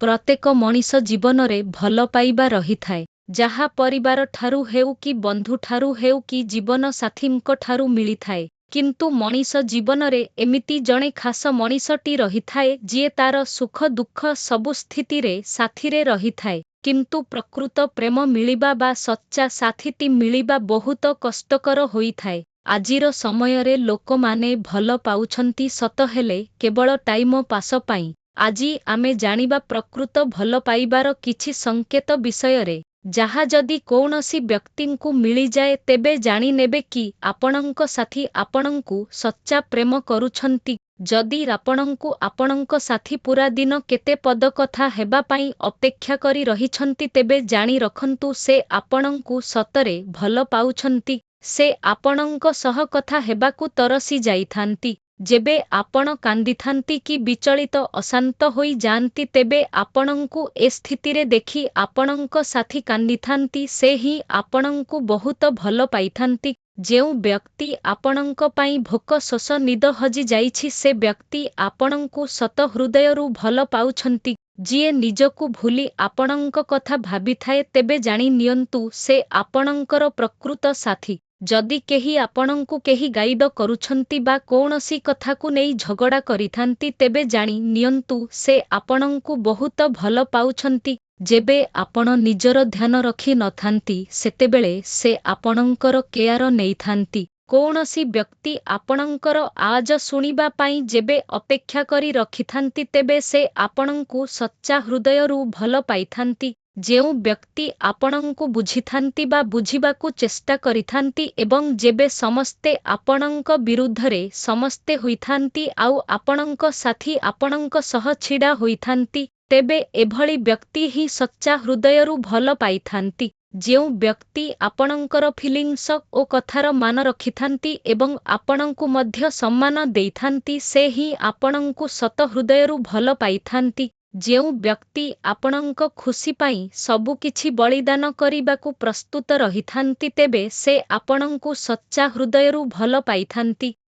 प्रत्येक मनीष जीवन रे भल पाइबा रही थाए जहा परिवार ठारू हेउ कि बंधु ठारू हेउ कि जीवन साथींक ठारू मिली थाए किंतु मनीष जीवन रे एमिति जणे खास मनीषटी रही थाए जिए तार सुख दुख सबु स्थिति रे साथी रे रही थाए किंतु प्रकृत प्रेम मिलिबा बा सच्चा साथीटी मिलिबा बहुत कष्टकर होई थाए। आजिर समय रे लोक माने भल पाउछंती सत हेले केवल टाइम पास पाई। आजी आमे जानिबा प्रकृत भल पाइबार किछि संकेत विषय रे जहा जदि कौनसी व्यक्तिंकु मिली जाए तेबे जानी नेबे कि आपणंक साथी आपणंकु सच्चा प्रेम करुछंती। जदि आपणंकु आपणंक साथी पूरा दिन केते पद कथा हेबा पाई अपेक्षा करी रहिछंती तेबे जानी रखंतु से आपणंकु सतरे भल पाउछंती। से आपणंक सह कथा हेबाकु तरसी जाइथांती। जेबे आपण कांदिथांती कि विचलित अशांत होई जांती तेबे आपणंकु ए स्थिति रे देखि आपणंक साथी कांदिथांती से ही आपणंकु बहुत भल पाइथांती। जेउ व्यक्ति आपणंक पाई भोक शोष निद हजि जाइछि से व्यक्ति आपणंकु सत हृदयरु भल पाउछंती। जिए निजकु भूली आपणंक कथा भाबिथाए तेबे जानी नियंतु से आपणंकर प्रकृत साथी। जदि केही आपणंकु केही गाइड करुछंती बा कौनसी कथाकु नेई झगड़ा करिथांती तेबे जानी नियंतु से आपणंकु बहुत भल पाउछंती। जेबे आपण निजर ध्यान रखी नथांती सेतेबेले से आपणंकर केयर नेइथांती। कौनसी व्यक्ति आपणंकर आज सुनिबा पाई जेबे अपेक्षा करी रखिथांती तेबे से आपणंकु सच्चा हृदयरु भल पाइथांती। जेउ व्यक्ति आपणंकु बुझिथांती बा बुझिबाकु चेष्टा करिथांती एवं जेबे समस्ते आपणंक विरुद्धरे समस्ते होइथांती आउ आपणंक साथी आपणंक सह छिडा होइथांती तेबे एभली व्यक्ति ही सच्चा हृदयरु भल पाइथांती। जेउ व्यक्ति आपणंकर फिलिंग्स ओ कथार मान रखिथांती एवं आपणंकु मध्य सम्मान देइथांती से ही आपणंकु सत हृदयरु भल पाइथांती। जेउ व्यक्ति आपणंक खुशी पाई सबु किछि बलिदान करिबाकु प्रस्तुत रहिथांती तेबे से आपणंकु सच्चा हृदयरु भल पाइथांती।